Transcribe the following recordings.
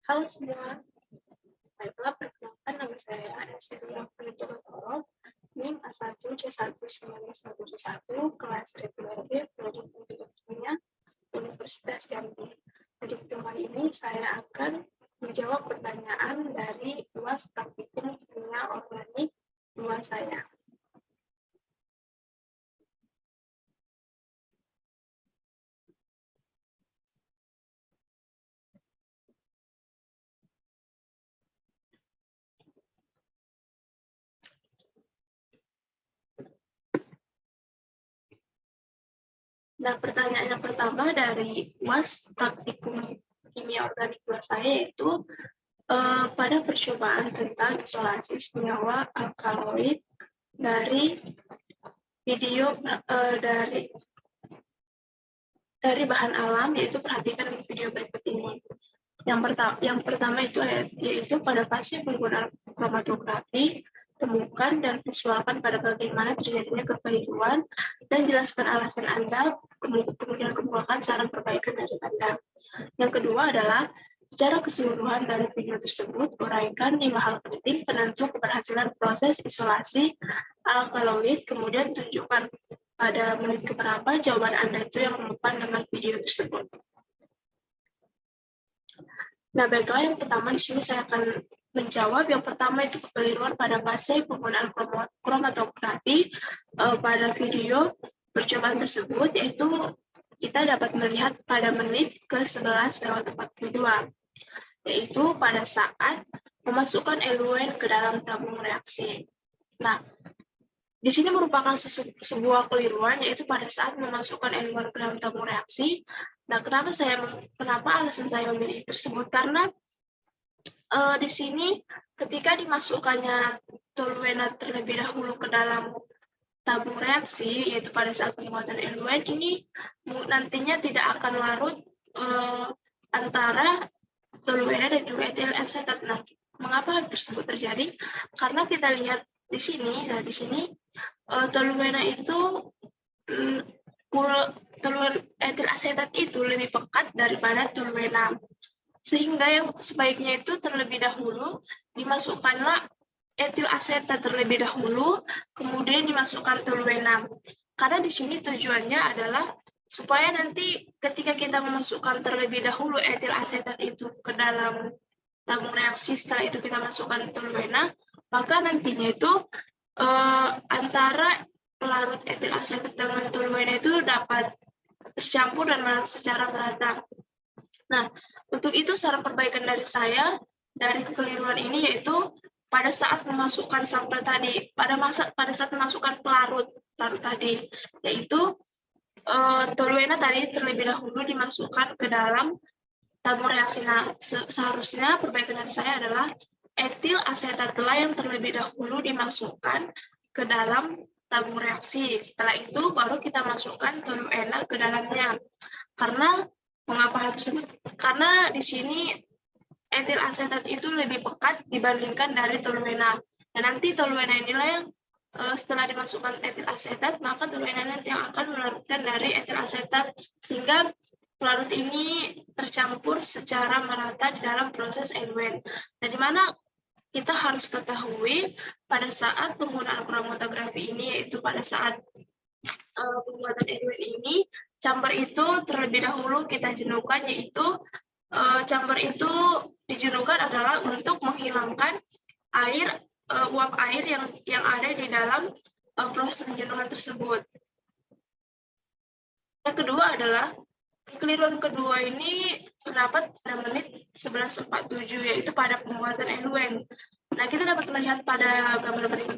Halo semua, baiklah perkenalkan nama saya Anastasia Penunjuk NIM A1C19111, kelas reguler B, Prodi Kimia, Universitas Jambi. Di pertemuan ini saya akan menjawab pertanyaan dari UAS Praktikum Kimia Organik 2 saya. Nah, pertanyaan yang pertama dari UAS Praktikum Kimia Organik 2 saya yaitu pada percobaan tentang isolasi senyawa alkaloid dari video dari bahan alam, yaitu perhatikan video berikut ini. Yang pertama itu yaitu pada pasien penggunaan kromatografi, temukan dan visualkan pada bagaimana terjadinya kekeliruan dan jelaskan alasan Anda, kemudian kemukakan saran perbaikan dari Anda. Yang kedua adalah secara keseluruhan dari video tersebut, uraikan 5 hal penting penentu keberhasilan proses isolasi alkaloid, kemudian tunjukkan pada menit keberapa jawaban Anda itu yang relevan dengan video tersebut. Nah, baiklah, yang pertama di sini saya akan menjawab. Yang pertama itu kekeliruan pada fase penggunaan kromatografi pada video percobaan tersebut, yaitu kita dapat melihat pada menit ke-11:42, yaitu pada saat memasukkan eluen ke dalam tabung reaksi. Nah, di sini merupakan sebuah keliruan, yaitu pada saat memasukkan eluen ke dalam tabung reaksi. Nah, kenapa alasan saya memilih tersebut? Karena di sini ketika dimasukkannya toluena terlebih dahulu ke dalam tabung reaksi, yaitu pada saat pembuatan eluen, ini nantinya tidak akan larut antara toluena dan juga etil asetat. Nah, mengapa hal tersebut terjadi? Karena kita lihat di sini, di sini toluena itu etil asetat itu lebih pekat daripada toluena, sehingga yang sebaiknya itu terlebih dahulu dimasukkanlah etil asetat terlebih dahulu, kemudian dimasukkan toluena. Karena di sini tujuannya adalah supaya nanti ketika kita memasukkan terlebih dahulu etil asetat itu ke dalam tabung reaksi, setelah itu kita masukkan toluena, maka nantinya itu antara pelarut etil asetat dengan toluena itu dapat tercampur dan melarut secara merata. Nah, untuk itu saran perbaikan dari saya dari kekeliruan ini yaitu pada saat memasukkan sampel tadi, pada saat memasukkan pelarut tadi, yaitu toluena tadi terlebih dahulu dimasukkan ke dalam tabung reaksi. Nah, seharusnya perbaikan dari saya adalah etil asetatlah yang terlebih dahulu dimasukkan ke dalam tabung reaksi. Setelah itu baru kita masukkan toluena ke dalamnya. Karena mengapa hal tersebut? Karena di sini etil asetat itu lebih pekat dibandingkan dari toluena. Dan nanti toluena inilah yang setelah dimasukkan etil asetat, maka toluena nanti yang akan melarutkan dari etil asetat, sehingga pelarut ini tercampur secara merata di dalam proses eluen. Dan di mana kita harus ketahui pada saat penggunaan kromatografi ini, yaitu pada saat pembuatan eluen ini, chamber itu terlebih dahulu kita jenuhkan, yaitu chamber itu dijenuhkan adalah untuk menghilangkan air, uap air yang ada di dalam proses penjenuhan tersebut. Yang kedua adalah kekeliruan kedua ini terdapat pada menit 11:47, yaitu pada pembuatan eluen. Nah, kita dapat melihat pada gambar berikut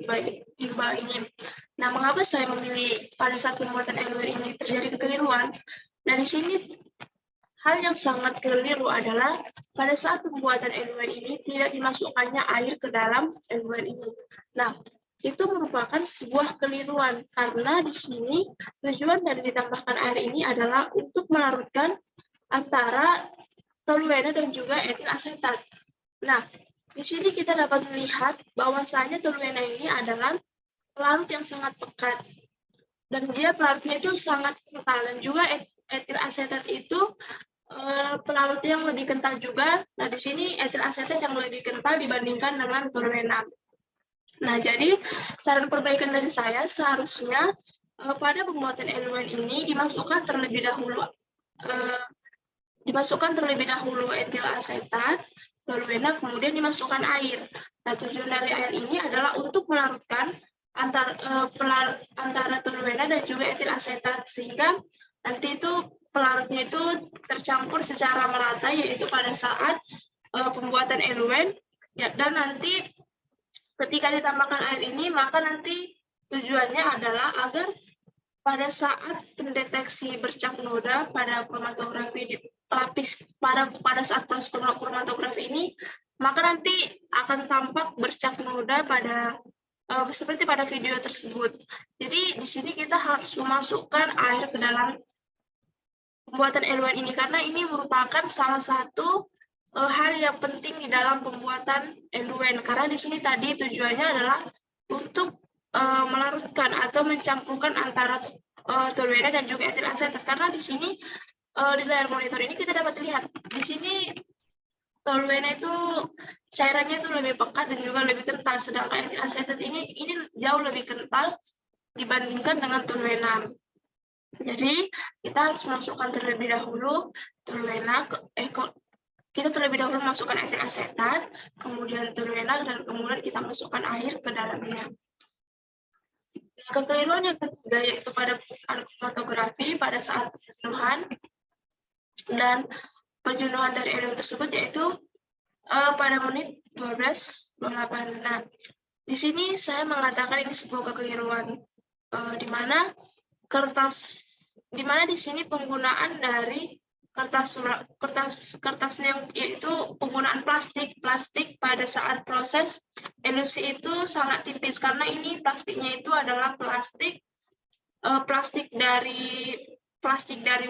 di bawah ini. Nah, mengapa saya memilih pada saat pembuatan eluen ini terjadi kekeliruan? Nah, di sini hal yang sangat keliru adalah pada saat pembuatan eluen ini tidak dimasukkannya air ke dalam eluen ini. Nah, itu merupakan sebuah keliruan karena di sini tujuan dari ditambahkan air ini adalah untuk melarutkan antara toluena dan juga etil asetat. Nah, di sini kita dapat melihat bahwasanya toluena ini adalah pelarut yang sangat pekat dan dia pelarutnya itu sangat kental, dan juga etil asetat itu pelarut yang lebih kental juga. Nah, di sini etil asetat yang lebih kental dibandingkan dengan toluena. Nah, jadi saran perbaikan dari saya seharusnya pada pembuatan eluen ini dimasukkan terlebih dahulu etil asetat, toluena, kemudian dimasukkan air. Nah, tujuan dari air ini adalah untuk melarutkan antara toluena dan juga etil asetat, sehingga nanti itu pelarutnya itu tercampur secara merata, yaitu pada saat pembuatan eluen, ya, dan nanti ketika ditambahkan air ini, maka nanti tujuannya adalah agar pada saat pendeteksi bercak noda pada kromatografi pada saat proses kromatografi ini, maka nanti akan tampak bercak noda pada seperti pada video tersebut. Jadi di sini kita harus memasukkan air ke dalam pembuatan eluen ini karena ini merupakan salah satu hal yang penting di dalam pembuatan eluen, karena di sini tadi tujuannya adalah untuk melarutkan atau mencampurkan antara toluena dan juga etil asetat, karena di sini di layar monitor ini kita dapat lihat di sini toluena itu cairannya itu lebih pekat dan juga lebih kental, sedangkan etil asetat ini jauh lebih kental dibandingkan dengan toluena. Jadi kita harus masukkan terlebih dahulu toluena kita terlebih dahulu masukkan etil asetat, kemudian toluena, dan kemudian kita masukkan air ke dalamnya. Kekeliruan yang ketiga yaitu pada kromatografi pada saat penjenuhan dan penjenuhan dari eluen tersebut yaitu pada menit 12:08. Nah, di sini saya mengatakan ini sebuah kekeliruan di mana di sini penggunaan dari kertasnya yaitu penggunaan plastik pada saat proses elusi itu sangat tipis, karena ini plastiknya itu adalah plastik dari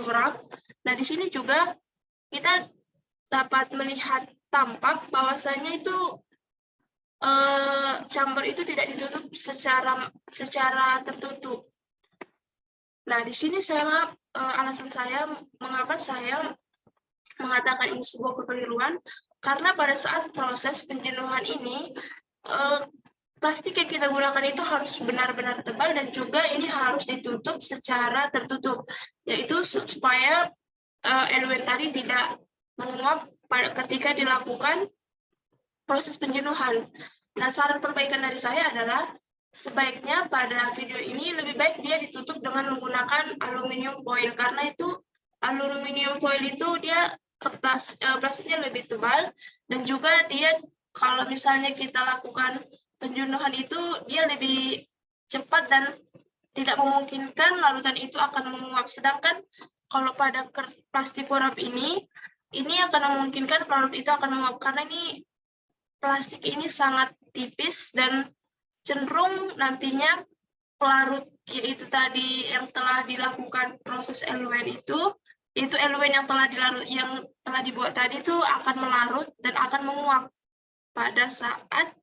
wrap. Nah, di sini juga kita dapat melihat tampak bahwasanya itu chamber itu tidak ditutup secara tertutup. Nah, di sini alasan saya mengapa saya mengatakan ini sebuah kekeliruan, karena pada saat proses penjenuhan ini plastik yang kita gunakan itu harus benar-benar tebal dan juga ini harus ditutup secara tertutup, yaitu supaya eluen tadi tidak menguap ketika dilakukan proses penjenuhan. Nah, saran perbaikan dari saya adalah sebaiknya pada video ini lebih baik dia ditutup dengan menggunakan aluminium foil, karena itu aluminium foil itu dia plastiknya lebih tebal dan juga dia kalau misalnya kita lakukan penjenuhan itu dia lebih cepat dan tidak memungkinkan larutan itu akan menguap. Sedangkan kalau pada plastik wrap ini akan memungkinkan larut itu akan menguap karena ini plastik ini sangat tipis dan cenderung nantinya pelarut yaitu tadi yang telah dilakukan proses eluen itu eluen yang telah dibuat tadi itu akan melarut dan akan menguap pada saat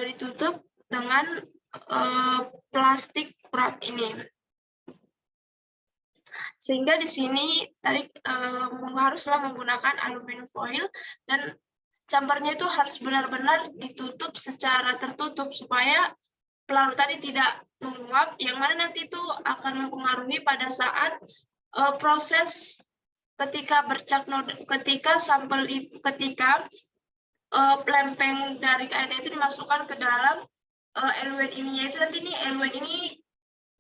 ditutup dengan plastik wrap ini. Sehingga di sini tadi haruslah menggunakan aluminium foil dan chambernya itu harus benar-benar ditutup secara tertutup supaya pelarut tadi tidak menguap, yang mana nanti itu akan mempengaruhi pada saat proses ketika lempeng dari KRT itu dimasukkan ke dalam eluen ini, yaitu nanti ini eluen ini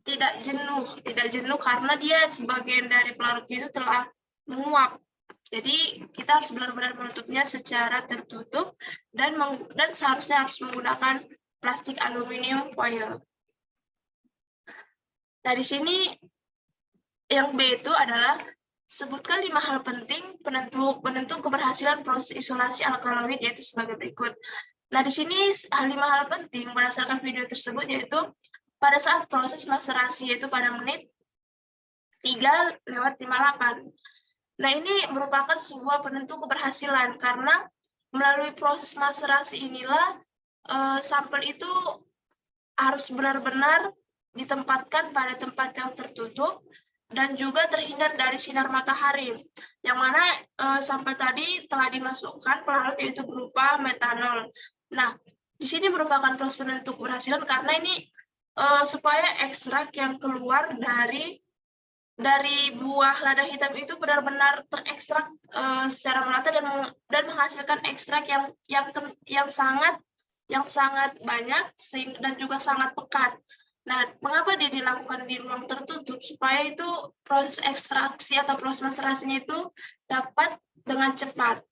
tidak jenuh karena dia sebagian dari pelarutnya itu telah menguap. Jadi kita harus benar-benar menutupnya secara tertutup dan seharusnya harus menggunakan plastik aluminium foil. Nah, di sini yang B itu adalah sebutkan 5 hal penting penentu keberhasilan proses isolasi alkaloid, yaitu sebagai berikut. Nah, di sini 5 hal penting berdasarkan video tersebut yaitu pada saat proses maserasi yaitu pada menit 3:58. Nah, ini merupakan sebuah penentu keberhasilan karena melalui proses maserasi inilah sampel itu harus benar-benar ditempatkan pada tempat yang tertutup dan juga terhindar dari sinar matahari, yang mana sampel tadi telah dimasukkan pelarut yaitu berupa metanol. Nah, di sini merupakan proses penentu keberhasilan karena ini supaya ekstrak yang keluar dari buah lada hitam itu benar-benar terekstrak secara merata dan menghasilkan ekstrak yang sangat banyak dan juga sangat pekat. Nah, mengapa dia dilakukan di ruang tertutup? Supaya itu proses ekstraksi atau proses maserasinya itu dapat dengan cepat.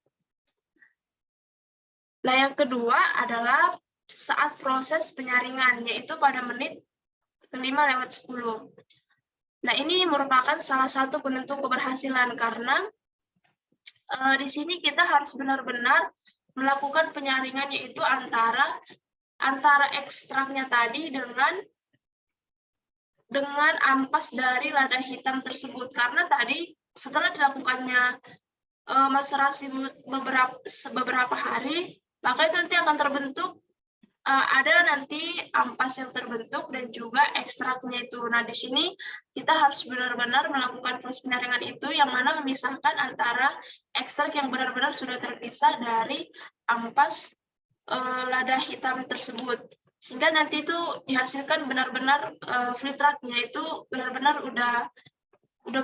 Nah, yang kedua adalah saat proses penyaringan, yaitu pada menit 5:10. Nah, ini merupakan salah satu penentu keberhasilan karena di sini kita harus benar-benar melakukan penyaringan, yaitu antara ekstraknya tadi dengan ampas dari lada hitam tersebut. Karena tadi setelah dilakukannya maserasi beberapa hari, maka itu nanti akan terbentuk ada nanti ampas yang terbentuk dan juga ekstraknya itu. Nah, di sini kita harus benar-benar melakukan proses penyaringan itu yang mana memisahkan antara ekstrak yang benar-benar sudah terpisah dari ampas lada hitam tersebut. Sehingga nanti itu dihasilkan benar-benar filtratnya itu benar-benar udah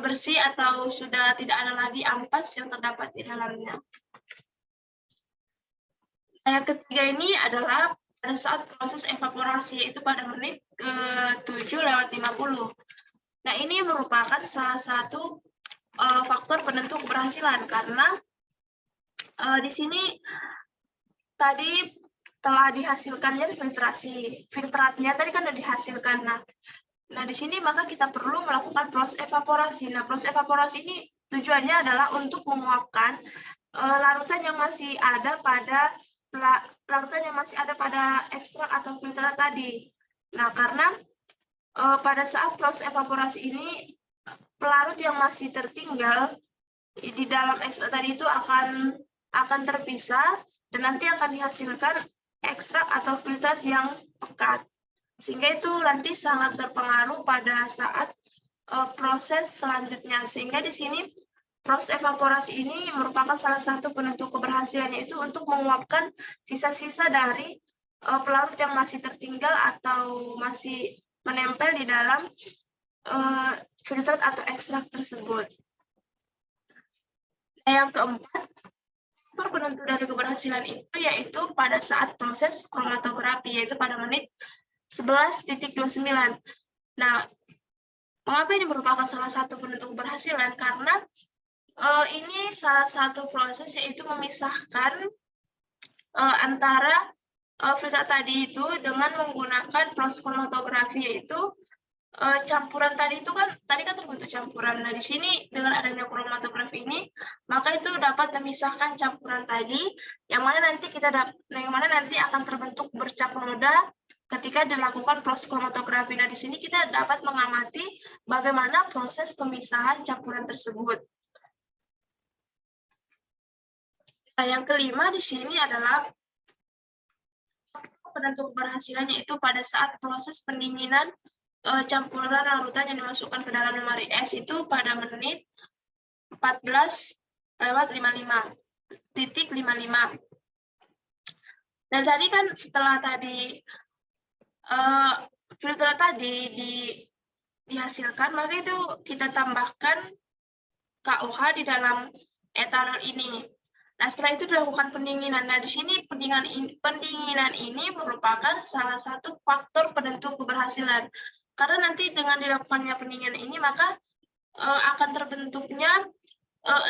bersih atau sudah tidak ada lagi ampas yang terdapat di dalamnya. Yang ketiga ini adalah pada saat proses evaporasi, yaitu pada menit ke-7:50. Nah, ini merupakan salah satu faktor penentu keberhasilan karena di sini tadi telah dihasilkannya filtrasi. Filtratnya tadi kan sudah dihasilkan. Nah, di sini maka kita perlu melakukan proses evaporasi. Nah, proses evaporasi ini tujuannya adalah untuk menguapkan larutan yang masih ada pada ekstrak atau filtrat tadi. Nah, karena pada saat proses evaporasi ini, pelarut yang masih tertinggal di dalam ekstrak tadi itu akan terpisah dan nanti akan dihasilkan ekstrak atau filtrat yang pekat. Sehingga itu nanti sangat berpengaruh pada saat proses selanjutnya. Sehingga di sini proses evaporasi ini merupakan salah satu penentu keberhasilan, yaitu untuk menguapkan sisa-sisa dari pelarut yang masih tertinggal atau masih menempel di dalam filtrat atau ekstrak tersebut. Yang keempat, faktor penentu dari keberhasilan itu yaitu pada saat proses kromatografi, yaitu pada menit 11:29. Nah, mengapa ini merupakan salah satu penentu keberhasilan? Karena ini salah satu proses yaitu memisahkan antara filtrat tadi itu dengan menggunakan proses kromatografi, yaitu campuran tadi kan terbentuk campuran. Nah, di sini dengan adanya kromatografi ini, maka itu dapat memisahkan campuran tadi yang mana nanti akan terbentuk bercak noda ketika dilakukan proses kromatografi. Nah, di sini kita dapat mengamati bagaimana proses pemisahan campuran tersebut. Nah, yang kelima di sini adalah penentu keberhasilannya itu pada saat proses pendinginan campuran larutan yang dimasukkan ke dalam lemari es itu pada menit 14:55. Dan tadi kan setelah tadi filter tadi dihasilkan, maka itu kita tambahkan KOH di dalam etanol ini. Nah, setelah itu dilakukan pendinginan. Nah, di sini pendinginan ini merupakan salah satu faktor penentu keberhasilan. Karena nanti dengan dilakukannya pendinginan ini, maka akan terbentuknya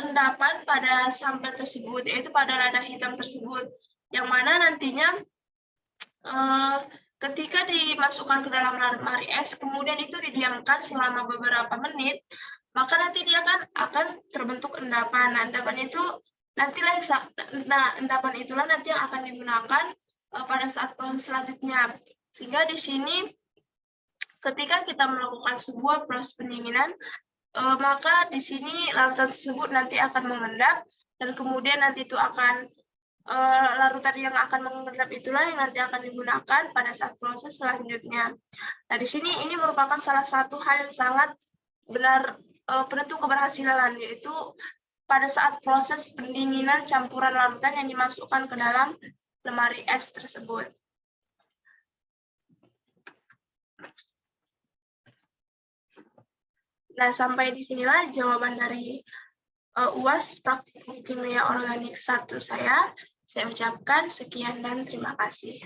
endapan pada sampel tersebut, yaitu pada lada hitam tersebut. Yang mana nantinya ketika dimasukkan ke dalam lemari es, kemudian itu didiamkan selama beberapa menit, maka nanti dia akan terbentuk endapan. Nah, endapan itulah nanti yang akan digunakan pada saat proses selanjutnya. Sehingga di sini ketika kita melakukan sebuah proses pendinginan, maka di sini larutan tersebut nanti akan mengendap dan kemudian nanti itu akan larutan yang akan mengendap itulah yang nanti akan digunakan pada saat proses selanjutnya. Nah, di sini ini merupakan salah satu hal yang sangat penentu keberhasilan, yaitu pada saat proses pendinginan campuran larutan yang dimasukkan ke dalam lemari es tersebut. Nah, sampai di sinilah jawaban dari UAS Praktikum Kimia Organik 1 saya. Saya ucapkan sekian dan terima kasih.